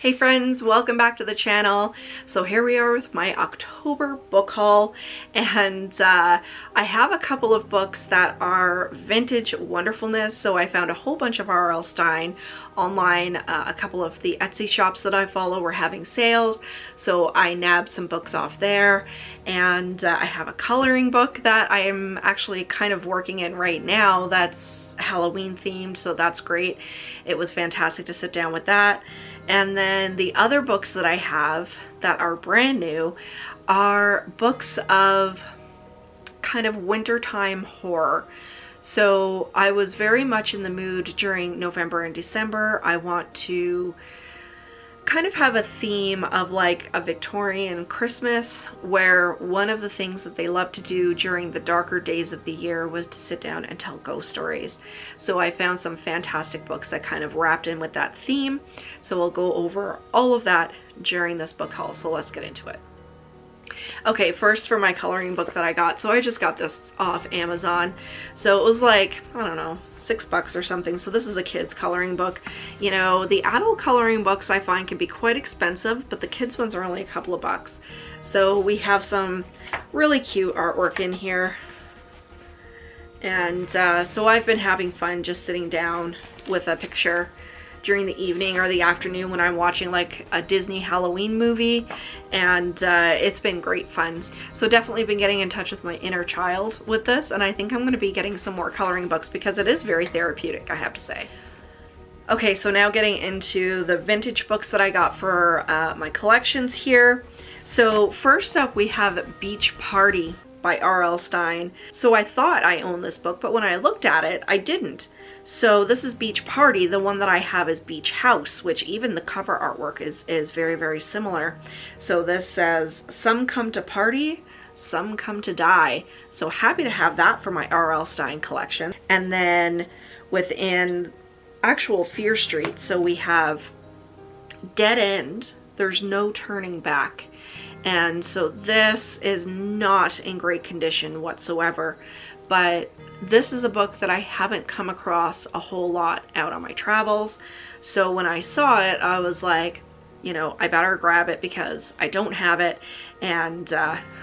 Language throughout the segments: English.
Hey friends, welcome back to the channel. So here we are with my October book haul, and I have a couple of books that are vintage wonderfulness. So I found a whole bunch of R.L. Stein online. A couple of the Etsy shops that I follow were having sales, so I nabbed some books off there. And I have a coloring book that I am actually kind of working in right now that's Halloween themed, so that's great. It was fantastic to sit down with that. And then the other books that I have that are brand new are books of kind of wintertime horror. So I was very much in the mood during November and December. I want to kind of have a theme of like a Victorian Christmas, where one of the things that they love to do during the darker days of the year was to sit down and tell ghost stories. So I found some fantastic books that kind of wrapped in with that theme. So we'll go over all of that during this book haul. So let's get into it. Okay, first for my coloring book that I got. So I just got this off Amazon. So it was like, I don't know, $6 or something. So this is a kid's coloring book. You know, the adult coloring books I find can be quite expensive, but the kids ones are only a couple of bucks. So we have some really cute artwork in here. And so I've been having fun just sitting down with a picture during the evening or the afternoon when I'm watching like a Disney Halloween movie, and it's been great fun. So definitely been getting in touch with my inner child with this, and I think I'm going to be getting some more coloring books because it is very therapeutic, I have to say. Okay, so now getting into the vintage books that I got for my collections here. So first up we have Beach Party by R.L. Stein. So I thought I owned this book, but when I looked at it, I didn't. So this is Beach Party. The one that I have is Beach House, which even the cover artwork is very, very similar. So this says, "Some come to party, some come to die." So happy to have that for my R.L. Stein collection. And then within actual Fear Street, so we have Dead End, There's No Turning Back. And so this is not in great condition whatsoever, but this is a book that I haven't come across a whole lot out on my travels. So when I saw it, I was like, you know, I better grab it because I don't have it, and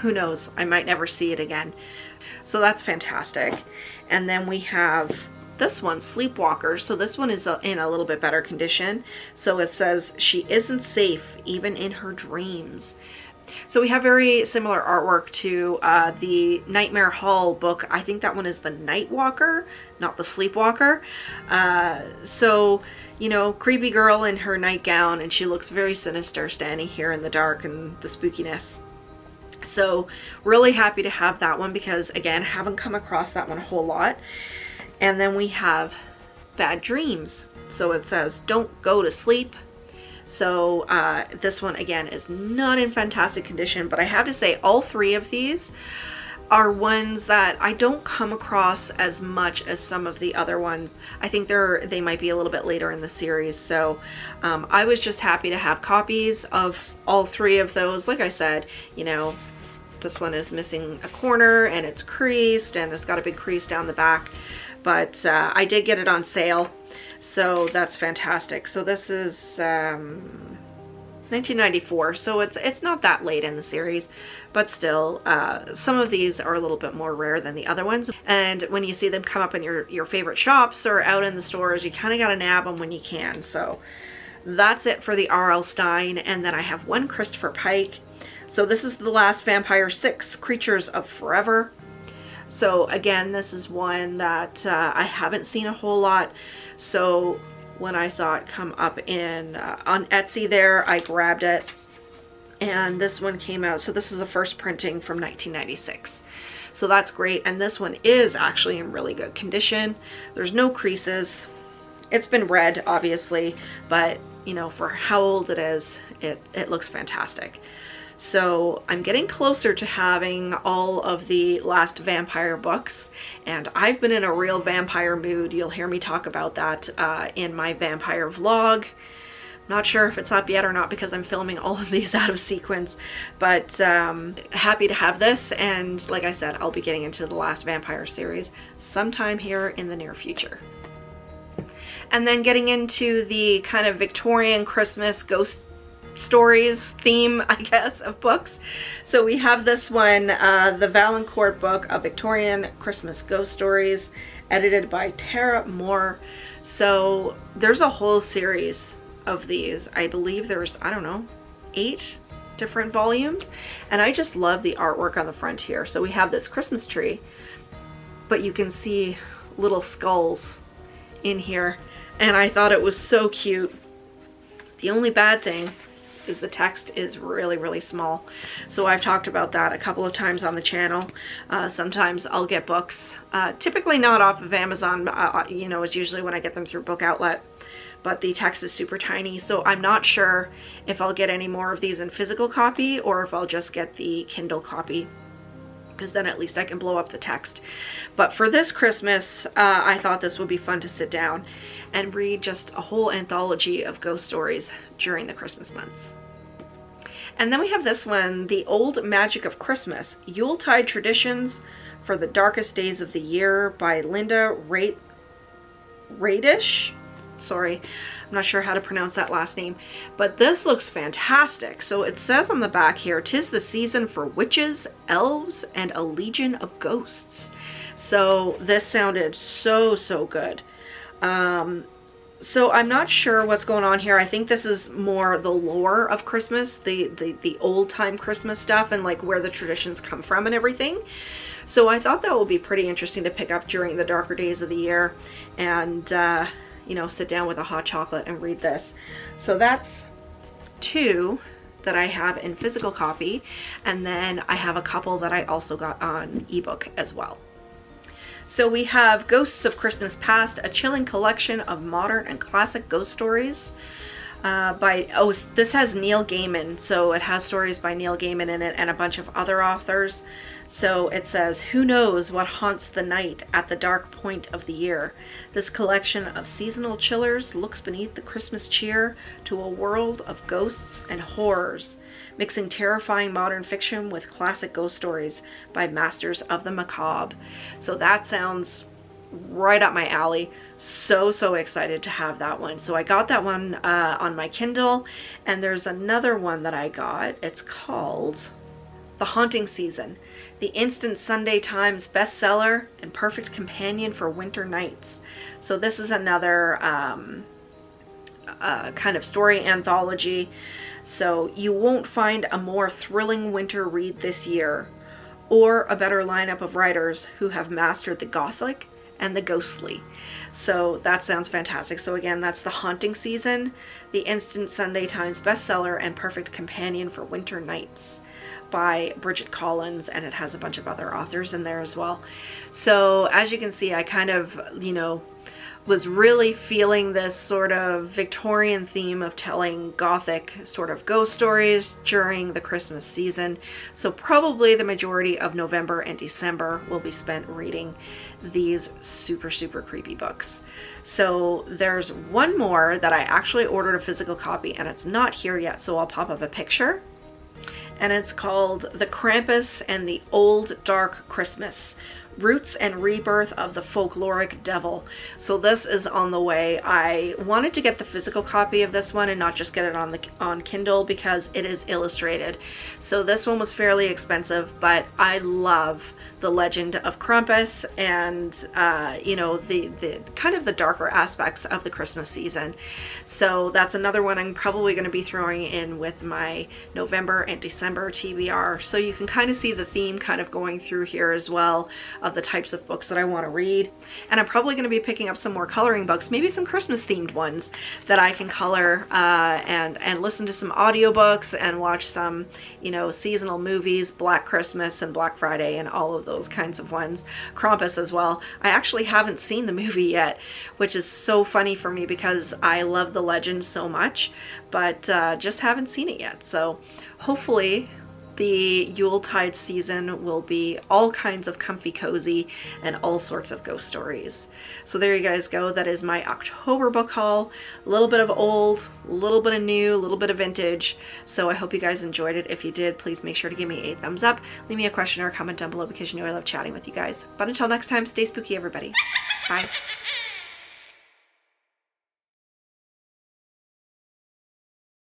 who knows, I might never see it again. So that's fantastic. And then we have this one, Sleepwalker. So this one is in a little bit better condition. So it says, "She isn't safe even in her dreams." So we have very similar artwork to the Nightmare Hall book. I think that one is the Nightwalker, not the Sleepwalker. So, you know, creepy girl in her nightgown, and she looks very sinister standing here in the dark and the spookiness. So really happy to have that one because, again, haven't come across that one a whole lot. And then we have Bad Dreams. So it says, "Don't go to sleep." So this one again is not in fantastic condition, but I have to say all three of these are ones that I don't come across as much as some of the other ones. I think they might be a little bit later in the series. So I was just happy to have copies of all three of those. Like I said, you know, this one is missing a corner and it's creased, and it's got a big crease down the back, but I did get it on sale. So that's fantastic. So this is 1994, so it's not that late in the series, but still some of these are a little bit more rare than the other ones, and when you see them come up in your favorite shops or out in the stores, you kind of got to nab them when you can. So that's it for the R.L. Stein. And then I have one Christopher Pike. So this is The Last Vampire 6, Creatures of Forever. So again, this is one that I haven't seen a whole lot. So when I saw it come up in on Etsy there, I grabbed it. And this one came out. So this is a first printing from 1996. So that's great. And this one is actually in really good condition. There's no creases. It's been read, obviously, but you know, for how old it is, it looks fantastic. So I'm getting closer to having all of the last vampire books, and I've been in a real vampire mood. You'll hear me talk about that in my vampire vlog. Not sure if it's up yet or not because I'm filming all of these out of sequence, but happy to have this. And like I said, I'll be getting into the last vampire series sometime here in the near future. And then getting into the kind of Victorian Christmas ghost stories theme, I guess, of books. So we have this one, the Valancourt book of Victorian Christmas Ghost Stories, edited by Tara Moore. So there's a whole series of these. I believe there's, I don't know, 8 different volumes, and I just love the artwork on the front here. So we have this Christmas tree, but you can see little skulls in here, and I thought it was so cute. The only bad thing is the text is really, really small. So I've talked about that a couple of times on the channel. Sometimes I'll get books, typically not off of Amazon, you know, it's usually when I get them through Book Outlet, but the text is super tiny. So I'm not sure if I'll get any more of these in physical copy or if I'll just get the Kindle copy, because then at least I can blow up the text. But for this Christmas, I thought this would be fun to sit down and read just a whole anthology of ghost stories during the Christmas months. And then we have this one, The Old Magic of Christmas, Yuletide Traditions for the Darkest Days of the Year by Linda Radish. Sorry, I'm not sure how to pronounce that last name, but this looks fantastic. So it says on the back here, "'Tis the season for witches, elves, and a legion of ghosts." So this sounded so, so good. So I'm not sure what's going on here. I think this is more the lore of Christmas, the old time Christmas stuff, and like where the traditions come from and everything. So I thought that would be pretty interesting to pick up during the darker days of the year, and you know, sit down with a hot chocolate and read this. So that's 2 that I have in physical copy, and then I have a couple that I also got on ebook as well. So we have Ghosts of Christmas Past, a chilling collection of modern and classic ghost stories this has Neil Gaiman, so it has stories by Neil Gaiman in it and a bunch of other authors. So it says, "Who knows what haunts the night at the dark point of the year? This collection of seasonal chillers looks beneath the Christmas cheer to a world of ghosts and horrors, mixing terrifying modern fiction with classic ghost stories by masters of the macabre." So that sounds right up my alley. So excited to have that one. So I got that one on my Kindle, and there's another one that I got. It's called The Haunting Season, the instant Sunday Times bestseller and perfect companion for winter nights. So this is another kind of story anthology. So you won't find a more thrilling winter read this year, or a better lineup of writers who have mastered the Gothic and the ghostly. So that sounds fantastic. So again, that's The Haunting Season, the instant Sunday Times bestseller and perfect companion for winter nights by Bridget Collins, and it has a bunch of other authors in there as well. So as you can see, I kind of, you know, was really feeling this sort of Victorian theme of telling Gothic sort of ghost stories during the Christmas season. So probably the majority of November and December will be spent reading these super creepy books. So there's one more that I actually ordered a physical copy, and it's not here yet, so I'll pop up a picture. And it's called The Krampus and the Old Dark Christmas, Roots and Rebirth of the Folkloric Devil. So this is on the way. I wanted to get the physical copy of this one and not just get it on Kindle because it is illustrated. So this one was fairly expensive, but I love the legend of Krampus and you know, the kind of the darker aspects of the Christmas season. So that's another one I'm probably going to be throwing in with my November and December TBR. So you can kind of see the theme kind of going through here as well, of the types of books that I want to read. And I'm probably going to be picking up some more coloring books, maybe some Christmas themed ones that I can color and listen to some audiobooks and watch some, you know, seasonal movies, Black Christmas and Black Friday and all of those kinds of ones. Krampus as well. I actually haven't seen the movie yet, which is so funny for me because I love the legend so much, but just haven't seen it yet. So hopefully the Yuletide season will be all kinds of comfy cozy and all sorts of ghost stories. So there you guys go. That is my October book haul. A little bit of old, a little bit of new, a little bit of vintage. So I hope you guys enjoyed it. If you did, please make sure to give me a thumbs up. Leave me a question or a comment down below because you know I love chatting with you guys. But until next time, stay spooky everybody. Bye.